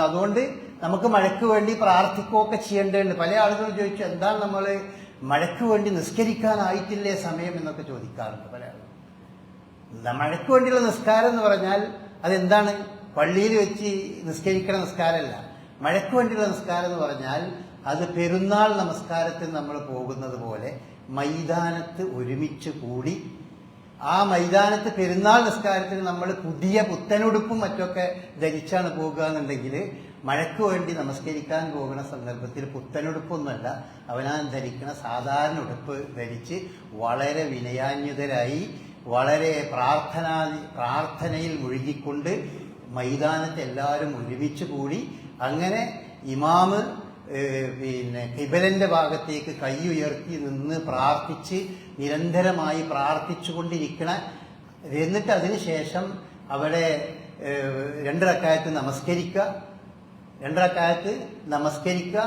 അതുകൊണ്ട് നമുക്ക് മഴയ്ക്ക് വേണ്ടി പ്രാർത്ഥിക്കുകയൊക്കെ ചെയ്യേണ്ടതുണ്ട്. പല ആളുകളും ചോദിച്ചു, എന്താണ് നമ്മൾ മഴയ്ക്ക് വേണ്ടി നിസ്കരിക്കാനായിട്ടില്ലേ സമയം എന്നൊക്കെ ചോദിക്കാറുണ്ട് പല ആളുകൾ. മഴയ്ക്ക് വേണ്ടിയുള്ള നിസ്കാരം എന്ന് പറഞ്ഞാൽ അതെന്താണ്? പള്ളിയിൽ വെച്ച് നിസ്കരിക്കണ നിസ്കാരമല്ല. മഴയ്ക്ക് വേണ്ടിയുള്ള നിസ്കാരം എന്ന് പറഞ്ഞാൽ അത് പെരുന്നാൾ നമസ്കാരത്തിൽ നമ്മൾ പോകുന്നത് പോലെ മൈതാനത്ത് ഒരുമിച്ച് കൂടി, ആ മൈതാനത്ത് പെരുന്നാൾ നിസ്കാരത്തിൽ നമ്മൾ പുതിയ പുത്തനുടുപ്പും മറ്റൊക്കെ ധരിച്ചാണ് പോകുക എന്നുണ്ടെങ്കിൽ, മഴയ്ക്ക് വേണ്ടി നമസ്കരിക്കാൻ പോകുന്ന സന്ദർഭത്തിൽ പുത്തനുടുപ്പൊന്നുമല്ല, അവനാൻ ധരിക്കുന്ന സാധാരണ ഉടുപ്പ് ധരിച്ച് വളരെ വിനയാന്വിതരായി വളരെ പ്രാർത്ഥനയിൽ മുഴുകിക്കൊണ്ട് മൈതാനത്ത് എല്ലാവരും ഒരുമിച്ച് കൂടി, അങ്ങനെ ഇമാമ് ഖിബലന്റെ ഭാഗത്തേക്ക് കൈ ഉയർത്തി നിന്ന് പ്രാർത്ഥിച്ച് നിരന്തരമായി പ്രാർത്ഥിച്ചുകൊണ്ടിരിക്കണ. എന്നിട്ട് അതിനുശേഷം അവിടെ 2 റക്അത്ത് നമസ്കരിക്കുക. 2 റക്അത്ത് നമസ്കരിക്കുക.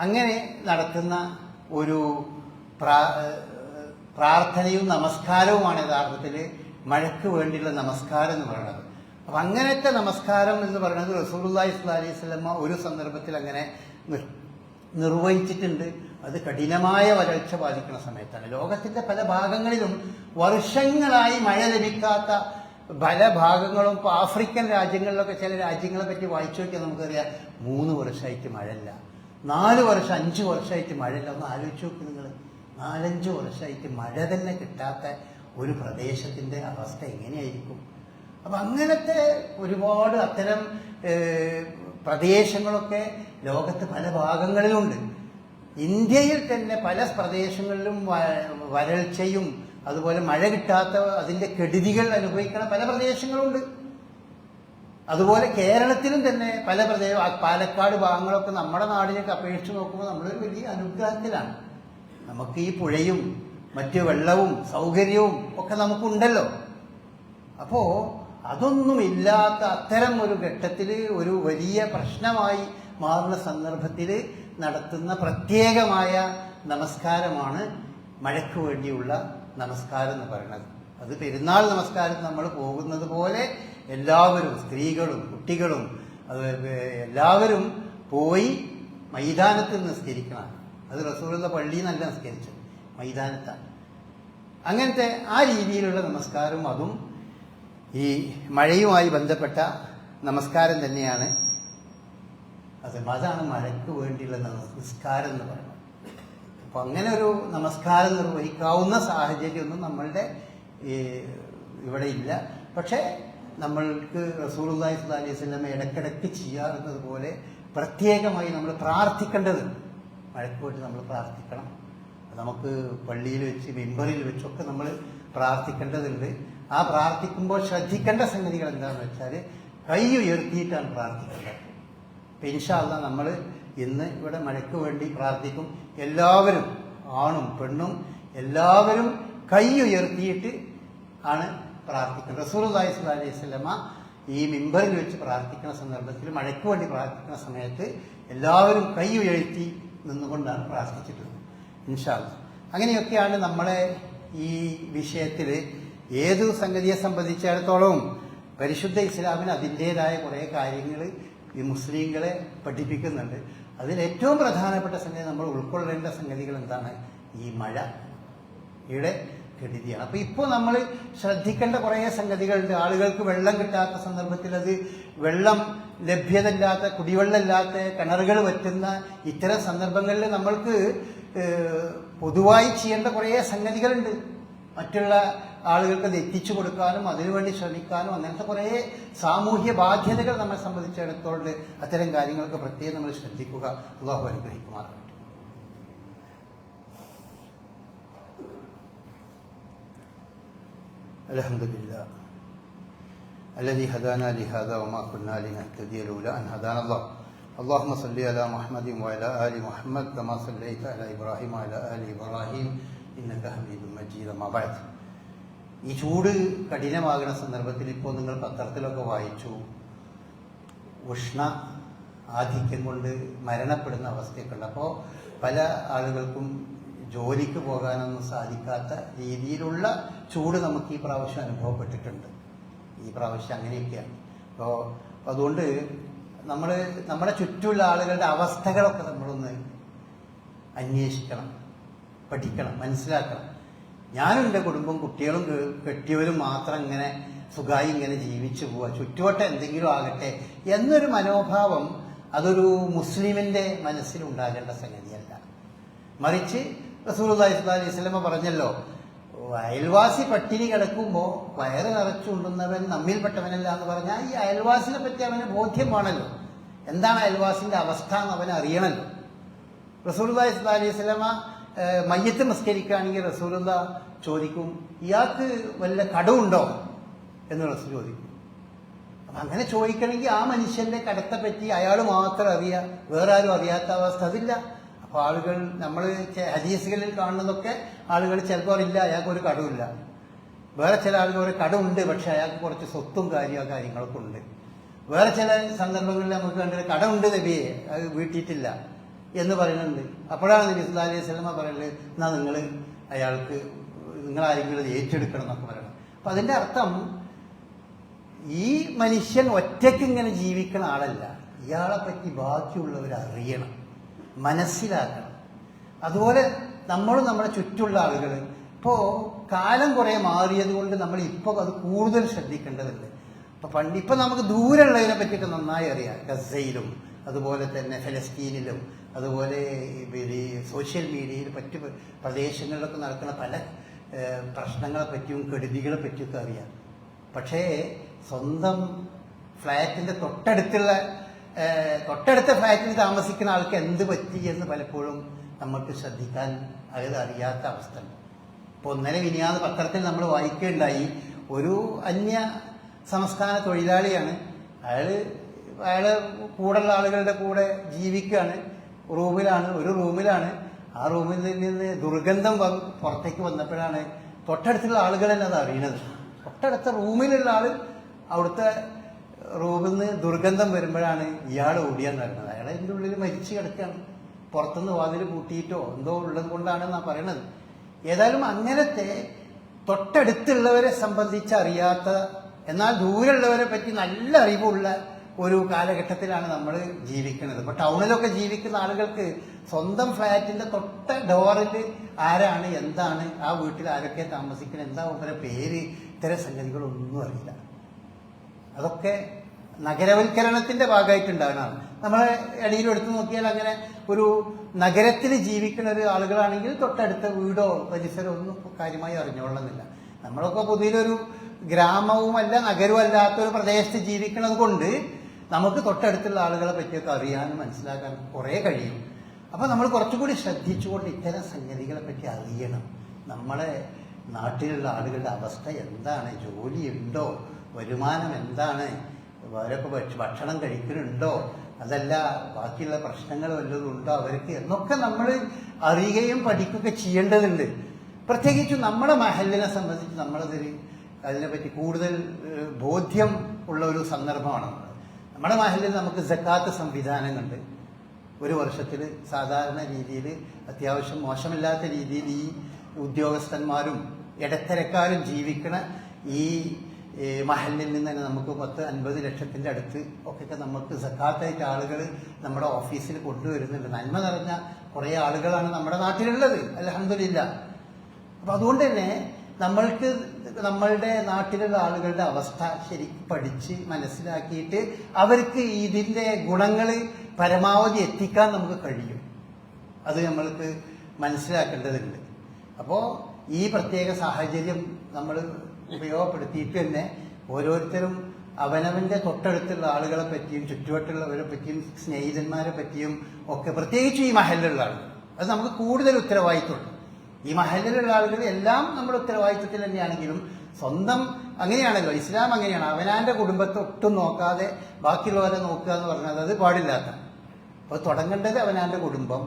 അങ്ങനെ നടത്തുന്ന ഒരു പ്രാർത്ഥനയും നമസ്കാരവുമാണ് യഥാർത്ഥത്തിൽ മഴയ്ക്ക് വേണ്ടിയുള്ള നമസ്കാരം എന്ന് പറയുന്നത്. അപ്പം അങ്ങനത്തെ നമസ്കാരം എന്ന് പറയുന്നത് റസൂലുള്ളാഹി സ്വല്ലല്ലാഹി അലൈഹി വസല്ലമ ഒരു സന്ദർഭത്തിൽ അങ്ങനെ നിർവഹിച്ചിട്ടുണ്ട്. അത് കഠിനമായ വരൾച്ച ബാധിക്കുന്ന സമയത്താണ്. ലോകത്തിന്റെ പല ഭാഗങ്ങളിലും വർഷങ്ങളായി മഴ ലഭിക്കാത്ത പല ഭാഗങ്ങളും, ഇപ്പോൾ ആഫ്രിക്കൻ രാജ്യങ്ങളിലൊക്കെ ചില രാജ്യങ്ങളെ പറ്റി വായിച്ചു നോക്കിയാൽ നമുക്കറിയാം 3 വർഷമായിട്ട് മഴയില്ല, 4 വർഷം 5 വർഷമായിട്ട് മഴയില്ല. ഒന്ന് ആലോചിച്ച് നോക്കി നിങ്ങൾ, 4-5 വർഷമായിട്ട് മഴ തന്നെ കിട്ടാത്ത ഒരു പ്രദേശത്തിന്റെ അവസ്ഥ എങ്ങനെയായിരിക്കും? അപ്പം അങ്ങനത്തെ ഒരുപാട് അത്തരം പ്രദേശങ്ങളൊക്കെ ലോകത്ത് പല ഭാഗങ്ങളിലുണ്ട്. ഇന്ത്യയിൽ തന്നെ പല പ്രദേശങ്ങളിലും വരൾച്ചയും അതുപോലെ മഴ കിട്ടാത്ത അതിൻ്റെ കെടുതികൾ അനുഭവിക്കുന്ന പല പ്രദേശങ്ങളുണ്ട്. അതുപോലെ കേരളത്തിലും തന്നെ പല പാലക്കാട് ഭാഗങ്ങളൊക്കെ നമ്മുടെ നാടിനൊക്കെ അപേക്ഷിച്ച് നോക്കുമ്പോൾ നമ്മളൊരു വലിയ അനുഗ്രഹത്തിലാണ്. നമുക്ക് ഈ പുഴയും മറ്റ് വെള്ളവും സൗകര്യവും ഒക്കെ നമുക്കുണ്ടല്ലോ. അപ്പോൾ അതൊന്നുമില്ലാത്ത അത്തരം ഒരു ഘട്ടത്തിൽ ഒരു വലിയ പ്രശ്നമായി മാറുന്ന സന്ദർഭത്തിൽ നടത്തുന്ന പ്രത്യേകമായ നമസ്കാരമാണ് മഴയ്ക്ക് വേണ്ടിയുള്ള നമസ്കാരം എന്ന് പറയുന്നത്. അത് പെരുന്നാൾ നമസ്കാരത്തിന് നമ്മൾ പോകുന്നത് പോലെ എല്ലാവരും, സ്ത്രീകളും കുട്ടികളും എല്ലാവരും പോയി മൈതാനത്ത് നിസ്കരിക്കണം. അത് റസൂലുള്ള പള്ളിയിൽ നല്ല നിസ്കരിച്ചത് മൈതാനത്താണ്. അങ്ങനത്തെ ആ രീതിയിലുള്ള നമസ്കാരം, അതും ഈ മഴയുമായി ബന്ധപ്പെട്ട നമസ്കാരം തന്നെയാണ്. അതാണ് മഴയ്ക്ക് വേണ്ടിയുള്ള നമസ്കാരം എന്ന് പറയുന്നത്. അപ്പം അങ്ങനെ ഒരു നമസ്കാരം നിർവഹിക്കാവുന്ന സാഹചര്യമൊന്നും നമ്മളുടെ ഇവിടെ ഇല്ല. പക്ഷേ നമ്മൾക്ക് റസൂലുള്ളാഹി സ്വല്ലല്ലാഹി അലൈഹി വസല്ലം ഇടയ്ക്കിടയ്ക്ക് ചെയ്യാറുള്ളത് പോലെ പ്രത്യേകമായി നമ്മൾ പ്രാർത്ഥിക്കേണ്ടതുണ്ട്. മഴയ്ക്ക് വേണ്ടി നമ്മൾ പ്രാർത്ഥിക്കണം. നമുക്ക് പള്ളിയിൽ വെച്ച് മിമ്പറിൽ വെച്ചൊക്കെ നമ്മൾ പ്രാർത്ഥിക്കേണ്ടതുണ്ട്. ആ പ്രാർത്ഥിക്കുമ്പോൾ ശ്രദ്ധിക്കേണ്ട സംഗതികൾ എന്താണെന്ന് വെച്ചാൽ കൈ ഉയർത്തിയിട്ടാണ് പ്രാർത്ഥിക്കേണ്ടത്. അപ്പം ഇൻഷാ അല്ലാഹ് നമ്മൾ ഇന്ന് ഇവിടെ മഴയ്ക്ക് വേണ്ടി പ്രാർത്ഥിക്കും. എല്ലാവരും, ആണും പെണ്ണും എല്ലാവരും കൈ ഉയർത്തിയിട്ട് ആണ് പ്രാർത്ഥിക്കുന്നത്. റസൂലുള്ളാഹി സ്വല്ലല്ലാഹി അലൈഹി വസല്ലമ ഈ മിമ്പറിൽ വെച്ച് പ്രാർത്ഥിക്കുന്ന സന്ദർഭത്തിൽ, മഴയ്ക്ക് വേണ്ടി പ്രാർത്ഥിക്കുന്ന സമയത്ത് എല്ലാവരും കൈ ഉയർത്തി നിന്നുകൊണ്ടാണ് പ്രാർത്ഥിച്ചിട്ടുള്ളത്. ഇൻഷാ അല്ലാഹ് അങ്ങനെയൊക്കെയാണ് നമ്മളെ ഈ വിഷയത്തിൽ ഏതു സംഗതിയെ സംബന്ധിച്ചിടത്തോളം പരിശുദ്ധ ഇസ്ലാമിന് അതിൻ്റേതായ കുറേ കാര്യങ്ങൾ ഈ മുസ്ലിങ്ങളെ പഠിപ്പിക്കുന്നുണ്ട്. അതിൽ ഏറ്റവും പ്രധാനപ്പെട്ട സംഗതി, നമ്മൾ ഉൾക്കൊള്ളേണ്ട സംഗതികൾ എന്താണ്? ഈ മഴയുടെ കെടുതിയാണ്. അപ്പോൾ ഇപ്പോൾ നമ്മൾ ശ്രദ്ധിക്കേണ്ട കുറേ സംഗതികളുണ്ട്. ആളുകൾക്ക് വെള്ളം കിട്ടാത്ത സന്ദർഭത്തിൽ, അത് വെള്ളം ലഭ്യതയില്ലാത്ത, കുടിവെള്ളമില്ലാത്ത, കിണറുകൾ വറ്റുന്ന ഇത്തരം സന്ദർഭങ്ങളിൽ നമ്മൾക്ക് പൊതുവായി ചെയ്യേണ്ട കുറേ സംഗതികളുണ്ട്. മറ്റുള്ള ആളുകൾക്ക് അത് എത്തിച്ചു കൊടുക്കാനും അതിനുവേണ്ടി ശ്രമിക്കാനും അങ്ങനത്തെ കുറേ സാമൂഹ്യ ബാധ്യതകൾ നമ്മെ സംബന്ധിച്ചിടത്തോളം അത്തരം കാര്യങ്ങൾക്ക് പ്രത്യേകം നമ്മൾ ശ്രദ്ധിക്കുക. അല്ലാഹു അനുഗ്രഹിക്കുമാറാകട്ടെ. അൽഹംദുലില്ലാ الذي هدانا لهذا وما كنا لنهتدي لولا أن هدانا الله. اللهم صل على محمد وعلى آل محمد كما صليت على إبراهيم وعلى آل إبراهيم إنك حميد مجيد. أما بعد, ഈ ചൂട് കഠിനമാകുന്ന സന്ദർഭത്തിൽ ഇപ്പോൾ നിങ്ങൾ പത്രത്തിലൊക്കെ വായിച്ചു, ഉഷ്ണ ആധിക്യം കൊണ്ട് മരണപ്പെടുന്ന അവസ്ഥയൊക്കെ ഉണ്ട്. അപ്പോൾ പല ആളുകൾക്കും ജോലിക്ക് പോകാനൊന്നും സാധിക്കാത്ത രീതിയിലുള്ള ചൂട് നമുക്ക് ഈ പ്രാവശ്യം അനുഭവപ്പെട്ടിട്ടുണ്ട്. ഈ പ്രാവശ്യം അങ്ങനെയൊക്കെയാണ്. അപ്പോൾ അതുകൊണ്ട് നമ്മുടെ ചുറ്റുമുള്ള ആളുകളുടെ അവസ്ഥകളൊക്കെ നമ്മളൊന്ന് അന്വേഷിക്കണം, പഠിക്കണം, മനസ്സിലാക്കണം. ഞാനും എൻ്റെ കുടുംബം, കുട്ടികളും കെട്ടിയവരും മാത്രം ഇങ്ങനെ സുഖമായി ഇങ്ങനെ ജീവിച്ചു പോവുക, ചുറ്റുവട്ടം എന്തെങ്കിലും ആകട്ടെ എന്നൊരു മനോഭാവം അതൊരു മുസ്ലിമിൻ്റെ മനസ്സിലുണ്ടാകേണ്ട സംഗതിയല്ല. മറിച്ച് റസൂലുള്ളാഹി സ്വല്ലല്ലാഹി അലൈഹി വസല്ലം പറഞ്ഞല്ലോ, അയൽവാസി പട്ടിണി കിടക്കുമ്പോൾ വയറ് നിറച്ചുകൊണ്ടുന്നവൻ നമ്മിൽപ്പെട്ടവനല്ല എന്ന് പറഞ്ഞാൽ ഈ അയൽവാസിനെ പറ്റി അവന് ബോധ്യമാണല്ലോ. എന്താണ് അയൽവാസിൻ്റെ അവസ്ഥ എന്ന് അവൻ അറിയണമല്ലോ. റസൂലുള്ളാഹി സ്വല്ലല്ലാഹി അലൈഹി വസല്ലം മയ്യത്ത് നിസ്കരിക്കുകയാണെങ്കിൽ റസൂലുള്ള ചോദിക്കും, ഇയാൾക്ക് വല്ല കടമുണ്ടോ എന്ന് റസൂൽ ചോദിക്കും. അപ്പം അങ്ങനെ ചോദിക്കണമെങ്കിൽ ആ മനുഷ്യന്റെ കടത്തെ പറ്റി അയാൾ മാത്രം അറിയാം, വേറെ ആരും അറിയാത്ത അവസ്ഥ അതില്ല. അപ്പോൾ ആളുകൾ, നമ്മൾ ഹദീസുകളിൽ കാണുന്നതൊക്കെ ആളുകൾ ചിലപ്പോൾ ഇല്ല, അയാൾക്ക് ഒരു കടമില്ല. വേറെ ചില ആളുകൾ ഒരു കടമുണ്ട്, പക്ഷെ അയാൾക്ക് കുറച്ച് സ്വത്തും കാര്യങ്ങളൊക്കെ ഉണ്ട്. വേറെ ചില സന്ദർഭങ്ങളിൽ നമുക്ക് കണ്ടത് കടമുണ്ട് നബിയെ അത് വീട്ടിയിട്ടില്ല എന്ന് പറയുന്നുണ്ട്. അപ്പോഴാണ് നബി സല്ലല്ലാഹു അലൈഹി വസല്ലമ പറയുന്നത്, എന്നാൽ നിങ്ങളാരെങ്കിലും അത് ഏറ്റെടുക്കണം എന്നൊക്കെ പറയണം. അപ്പം അതിൻ്റെ അർത്ഥം ഈ മനുഷ്യൻ ഒറ്റയ്ക്ക് ഇങ്ങനെ ജീവിക്കുന്ന ആളല്ല, ഇയാളെ പറ്റി ബാക്കിയുള്ളവർ അറിയണം, മനസ്സിലാക്കണം. അതുപോലെ നമ്മളും നമ്മുടെ ചുറ്റുള്ള ആളുകൾ ഇപ്പോൾ കാലം കുറേ മാറിയത് കൊണ്ട് നമ്മൾ ഇപ്പോൾ അത് കൂടുതൽ ശ്രദ്ധിക്കേണ്ടതുണ്ട്. ഇപ്പം നമുക്ക് ദൂരമുള്ളതിനെ പറ്റിയിട്ട് നന്നായി അറിയാം. ഗസയിലും അതുപോലെ തന്നെ ഫലസ്തീനിലും അതുപോലെ ഈ സോഷ്യൽ മീഡിയയിൽ മറ്റു പ്രദേശങ്ങളിലൊക്കെ നടക്കുന്ന പല പ്രശ്നങ്ങളെ പറ്റിയും കെടുതികളെ പറ്റിയൊക്കെ അറിയാം. പക്ഷേ സ്വന്തം ഫ്ലാറ്റിൻ്റെ തൊട്ടടുത്ത ഫ്ലാറ്റിൽ താമസിക്കുന്ന ആൾക്ക് എന്ത് പറ്റി എന്ന് പലപ്പോഴും നമുക്ക് ശ്രദ്ധിക്കാൻ അത് അറിയാത്ത അവസ്ഥ. ഇപ്പോൾ ഇന്നലെ മിനിയാന്ന് പത്രത്തിൽ നമ്മൾ വായിക്കുകയുണ്ടായി, ഒരു അന്യ സംസ്ഥാന തൊഴിലാളിയാണ്, അയാള് കൂടെയുള്ള ആളുകളുടെ കൂടെ ജീവിക്കുകയാണ്, ഒരു റൂമിലാണ്. ആ റൂമിൽ നിന്ന് ദുർഗന്ധം പുറത്തേക്ക് വന്നപ്പോഴാണ് തൊട്ടടുത്തുള്ള ആളുകൾ തന്നെ അത് അറിയണത്. തൊട്ടടുത്ത റൂമിലുള്ള ആള് അവിടുത്തെ റൂമിൽ നിന്ന് ദുർഗന്ധം വരുമ്പോഴാണ് ഇയാൾ ഓടിയാന്ന് പറയുന്നത്. അയാൾ അതിൻ്റെ ഉള്ളിൽ മരിച്ചു കിടക്കുകയാണ്, പുറത്തുനിന്ന് വാതിൽ പൂട്ടിയിട്ടോ എന്തോ ഉള്ളത് കൊണ്ടാണെന്നാണ് പറയണത്. ഏതായാലും അങ്ങനത്തെ തൊട്ടടുത്തുള്ളവരെ സംബന്ധിച്ച് അറിയാത്ത എന്നാൽ ദൂരെയുള്ളവരെ പറ്റി നല്ല അറിവുള്ള ഒരു കാലഘട്ടത്തിലാണ് നമ്മൾ ജീവിക്കുന്നത്. ഇപ്പോൾ ടൗണിലൊക്കെ ജീവിക്കുന്ന ആളുകൾക്ക് സ്വന്തം ഫ്ലാറ്റിന്റെ തൊട്ട ഡോറിൽ ആരാണ്, എന്താണ്, ആ വീട്ടിൽ ആരൊക്കെ താമസിക്കുന്നത്, എന്താ അവരുടെ പേര്, ഇത്തരം സംഗതികളൊന്നും അറിയില്ല. അതൊക്കെ നഗരവൽക്കരണത്തിന്റെ ഭാഗമായിട്ടുണ്ടാകണം. നമ്മളെ ഇടയിൽ എടുത്തു നോക്കിയാൽ അങ്ങനെ ഒരു നഗരത്തിൽ ജീവിക്കുന്ന ഒരു ആളുകളാണെങ്കിൽ തൊട്ടടുത്ത വീടോ പരിസരമോ ഒന്നും കാര്യമായി അറിഞ്ഞുകൊള്ളുന്നില്ല. നമ്മളൊക്കെ പൊതുവിലൊരു ഗ്രാമവുമല്ല നഗരവും അല്ലാത്തൊരു പ്രദേശത്ത് ജീവിക്കുന്നത് കൊണ്ട് നമുക്ക് തൊട്ടടുത്തുള്ള ആളുകളെ പറ്റിയൊക്കെ അറിയാനും മനസ്സിലാക്കാനും കുറേ കഴിയും. അപ്പം നമ്മൾ കുറച്ചുകൂടി ശ്രദ്ധിച്ചുകൊണ്ട് ഇത്തരം സംഗതികളെ പറ്റി അറിയണം. നമ്മളെ നാട്ടിലുള്ള ആളുകളുടെ അവസ്ഥ എന്താണ്, ജോലിയുണ്ടോ, വരുമാനം എന്താണ്, അവരൊക്കെ ഭക്ഷണം കഴിക്കുന്നുണ്ടോ, അതല്ല ബാക്കിയുള്ള പ്രശ്നങ്ങൾ വല്ലതും ഉണ്ടോ അവർക്ക് എന്നൊക്കെ നമ്മൾ അറിയുകയും പഠിക്കുകയൊക്കെ ചെയ്യേണ്ടതുണ്ട്. പ്രത്യേകിച്ചും നമ്മുടെ മഹല്ലിനെ സംബന്ധിച്ച് അതിനെപ്പറ്റി കൂടുതൽ ബോധ്യം ഉള്ള ഒരു സന്ദർഭമാണ്. നമ്മുടെ മഹല്ലിൽ നമുക്ക് സക്കാത്ത് സംവിധാനങ്ങളുണ്ട്. ഒരു വർഷത്തിൽ സാധാരണ രീതിയിൽ അത്യാവശ്യം മോശമില്ലാത്ത രീതിയിൽ ഈ ഉദ്യോഗസ്ഥന്മാരും ഇടത്തരക്കാരും ജീവിക്കണ ഈ മഹല്ലിൽ നിന്ന് തന്നെ നമുക്ക് 10-50 ലക്ഷത്തിൻ്റെ അടുത്ത് ഒക്കെ നമുക്ക് സക്കാത്തായിട്ട് ആളുകൾ നമ്മുടെ ഓഫീസിൽ കൊണ്ടുവരുന്നുണ്ട്. നന്മ നിറഞ്ഞ കുറേ ആളുകളാണ് നമ്മുടെ നാട്ടിലുള്ളത്, അൽഹംദുലില്ലാഹ്. അപ്പം അതുകൊണ്ട് തന്നെ നമ്മളുടെ നാട്ടിലുള്ള ആളുകളുടെ അവസ്ഥ ശരിക്കും പഠിച്ച് മനസ്സിലാക്കിയിട്ട് അവർക്ക് ഇതിൻ്റെ ഗുണങ്ങൾ പരമാവധി എത്തിക്കാൻ നമുക്ക് കഴിയും. അത് നമ്മൾക്ക് മനസ്സിലാക്കേണ്ടതുണ്ട്. അപ്പോൾ ഈ പ്രത്യേക സാഹചര്യം നമ്മൾ ഉപയോഗപ്പെടുത്തിയിട്ട് തന്നെ ഓരോരുത്തരും അവനവൻ്റെ തൊട്ടടുത്തുള്ള ആളുകളെ പറ്റിയും ചുറ്റുവട്ടുള്ളവരെ പറ്റിയും സ്നേഹിതന്മാരെ പറ്റിയും ഒക്കെ, പ്രത്യേകിച്ച് ഈ മഹല്ലുള്ള ആളുകൾ, അത് നമുക്ക് കൂടുതൽ ഉത്തരവാദിത്വമുണ്ട്. ഈ മഹല്ലിലുള്ള ആളുകൾ എല്ലാം നമ്മുടെ ഉത്തരവാദിത്വത്തിൽ തന്നെയാണെങ്കിലും സ്വന്തം അങ്ങനെയാണല്ലോ, ഇസ്ലാം അങ്ങനെയാണ്. അവനാന്റെ കുടുംബത്തെ ഒട്ടും നോക്കാതെ ബാക്കിയുള്ളവരെ നോക്കുക എന്ന് പറഞ്ഞാൽ അത് പാടില്ലാത്ത. അപ്പോൾ തുടങ്ങേണ്ടത് അവനാന്റെ കുടുംബം.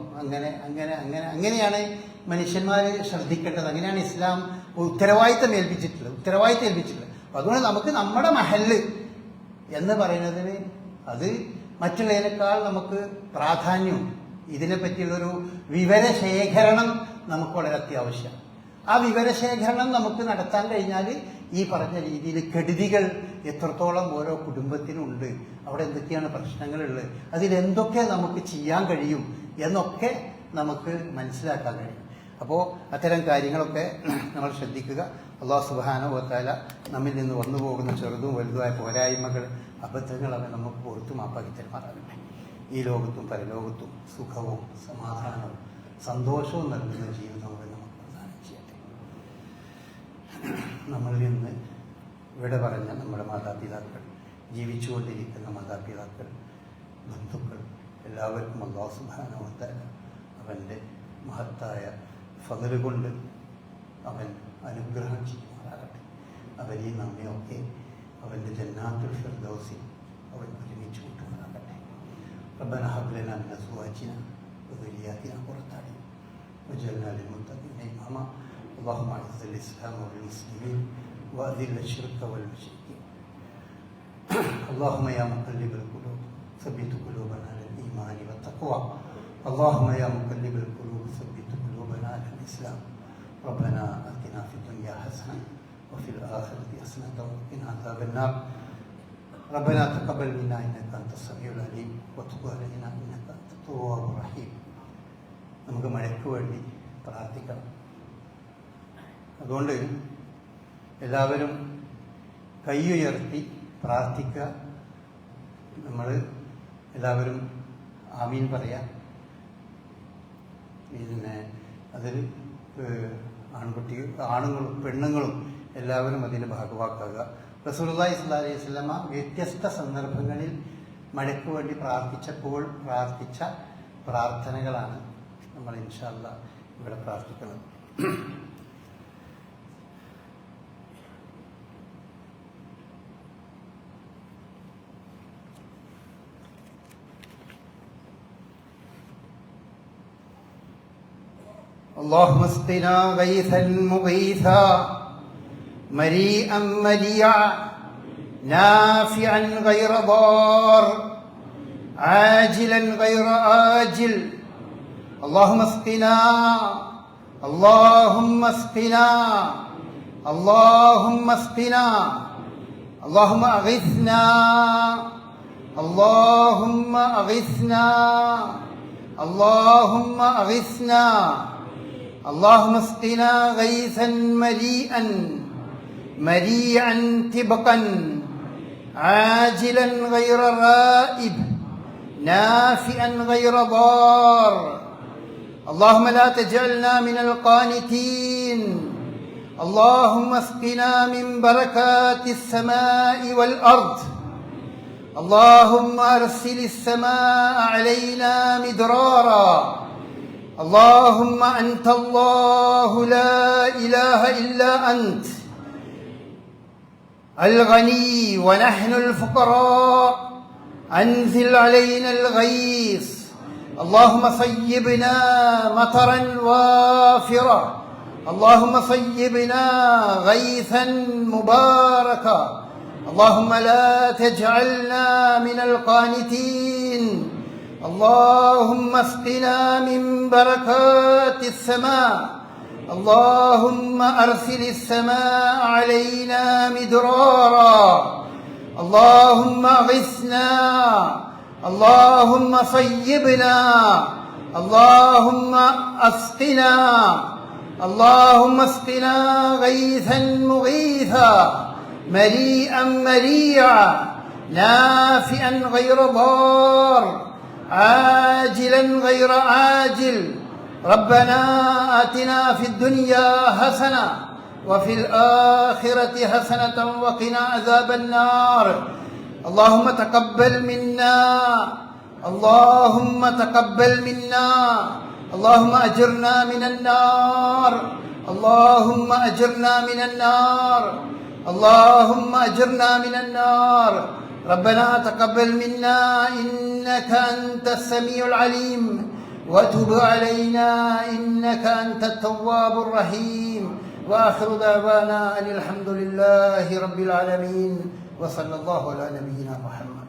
അങ്ങനെയാണ് മനുഷ്യന്മാർ ശ്രദ്ധിക്കേണ്ടത്. അങ്ങനെയാണ് ഇസ്ലാം ഉത്തരവാദിത്തം ഏൽപ്പിച്ചിട്ടുള്ളത്. അപ്പം അതുകൊണ്ട് നമുക്ക് നമ്മുടെ മഹല്ല് എന്ന് പറയുന്നതിന് അത് മറ്റുള്ളതിനേക്കാൾ നമുക്ക് പ്രാധാന്യം, ഇതിനെപ്പറ്റിയുള്ളൊരു വിവരശേഖരണം നമുക്ക് വളരെ അത്യാവശ്യമാണ്. ആ വിവരശേഖരണം നമുക്ക് നടത്താൻ കഴിഞ്ഞാൽ ഈ പറഞ്ഞ രീതിയിൽ കെടുതികൾ എത്രത്തോളം ഓരോ കുടുംബത്തിനുണ്ട്, അവിടെ എന്തൊക്കെയാണ് പ്രശ്നങ്ങളുള്ളത്, അതിലെന്തൊക്കെ നമുക്ക് ചെയ്യാൻ കഴിയും എന്നൊക്കെ നമുക്ക് മനസ്സിലാക്കാൻ കഴിയും. അപ്പോൾ അത്തരം കാര്യങ്ങളൊക്കെ നമ്മൾ ശ്രദ്ധിക്കുക. അല്ലാഹു സുബ്ഹാനഹു വ തആല നമ്മിൽ നിന്ന് വന്നു പോകുന്ന ചെറുതും വലുതുമായ പോരായ്മകൾ, അബദ്ധങ്ങൾ അവൻ നമുക്ക് പുറത്തു മാപ്പാക്കി തരുമാറാകട്ടെ. ഈ ലോകത്തും പരലോകത്തും സുഖവും സമാധാനവും സന്തോഷവും നൽകുന്ന ജീവിതവും നമുക്ക് പ്രദാനം ചെയ്യട്ടെ. നമ്മളിൽ നിന്ന് ഇവിടെ പറഞ്ഞ നമ്മുടെ മാതാപിതാക്കൾ, ജീവിച്ചുകൊണ്ടിരിക്കുന്ന മാതാപിതാക്കൾ, ബന്ധുക്കൾ, എല്ലാവർക്കും അല്ലാഹു സുബ്ഹാനഹു വ തആല അവൻ്റെ മഹത്തായ ഫള് കൊണ്ട് അവൻ അനുഗ്രഹം ചെയ്യുമാറാകട്ടെ. അവരെയും നമ്മയൊക്കെ അവൻ്റെ ജന്നാത്തുൽ ഫിർദൗസിൽ അവൻ ഒരുമിച്ച് കൂട്ടുമാറാകട്ടെ. റബ്ബനാ ഹബ് ലനാ മിൻ അസ്വാജിനാ വദുരിയാതിനാ ഖുർറത അയ്യുൻ വജഅൽനാ ലിൽമുത്തഖീന ഇമാമാ. اللهم اعز الاسلام والمسلمين واذل الشرك والمشركين. اللهم يا مقلب القلوب ثبت قلوبنا على الإيمان والتقوى اللهم يا مقلب القلوب ثبت قلوبنا على الإسلام ربنا آتنا في الدنيا حسنة وفي الآخرة حسنة وقنا عذاب النار ربنا تقبل منا إنك أنت السميع العليم وتب علينا إنك أنت التواب الرحيم. നമുക്ക് മഴയ്ക്ക് വേണ്ടി പ്രാർത്ഥിക്കണം. അതുകൊണ്ട് എല്ലാവരും കൈയുയർത്തി പ്രാർത്ഥിക്കുക. നമ്മൾ എല്ലാവരും ആമീൻ പറയാം. പിന്നെ അതിൽ ആണുങ്ങളും പെണ്ണുങ്ങളും എല്ലാവരും അതിന് ഭാഗവാക്കാകുക. റസൂലുള്ളാഹി സ്വല്ലല്ലാഹി അലൈഹി വസല്ലമ വ്യത്യസ്ത സന്ദർഭങ്ങളിൽ മഴയ്ക്ക് വേണ്ടി പ്രാർത്ഥിച്ചപ്പോൾ പ്രാർത്ഥിച്ച പ്രാർത്ഥനകളാണ് നമ്മൾ ഇൻഷാ അല്ലാഹ് ഇവിടെ പ്രാർത്ഥിക്കുന്നത്. اللهم اسقنا غيثا مغيثا مريئا مريعا نافعا غير ضار عاجلا غير آجل اللهم اسقنا اللهم اسقنا اللهم اسقنا اللهم أغثنا اللهم أغثنا اللهم أغثنا اللهم اسقنا غيثا مريئا مريعا تبقا عاجلا غير رائب نافعا غير ضار اللهم لا تجعلنا من القانتين اللهم اسقنا من بركات السماء والأرض اللهم أرسل السماء علينا مدرارا اللهم أنت الله لا إله إلا أنت الغني ونحن الفقراء أنزل علينا الغيث اللهم صيبنا مطرا وافرا اللهم صيبنا غيثا مباركا اللهم لا تجعلنا من القانتين اللهم اسقنا من بركات السماء اللهم أرسل السماء علينا مدرارا اللهم أغثنا اللهم صيبنا اللهم أسقنا اللهم اسقنا غيثا مغيثا مريئا مريعا نافعا غير ضار عاجلا غير عاجل ربنا آتنا في الدنيا حسنة وفي الآخرة حسنة وقنا عذاب النار اللهم تقبل منا اللهم تقبل منا اللهم أجرنا من النار اللهم أجرنا من النار اللهم أجرنا من النار ربنا تقبل منا إنك أنت السميع العليم وتب علينا إنك أنت التواب الرحيم وآخر دعوانا أن الحمد لله رب العالمين وصلى الله على نبينا محمد.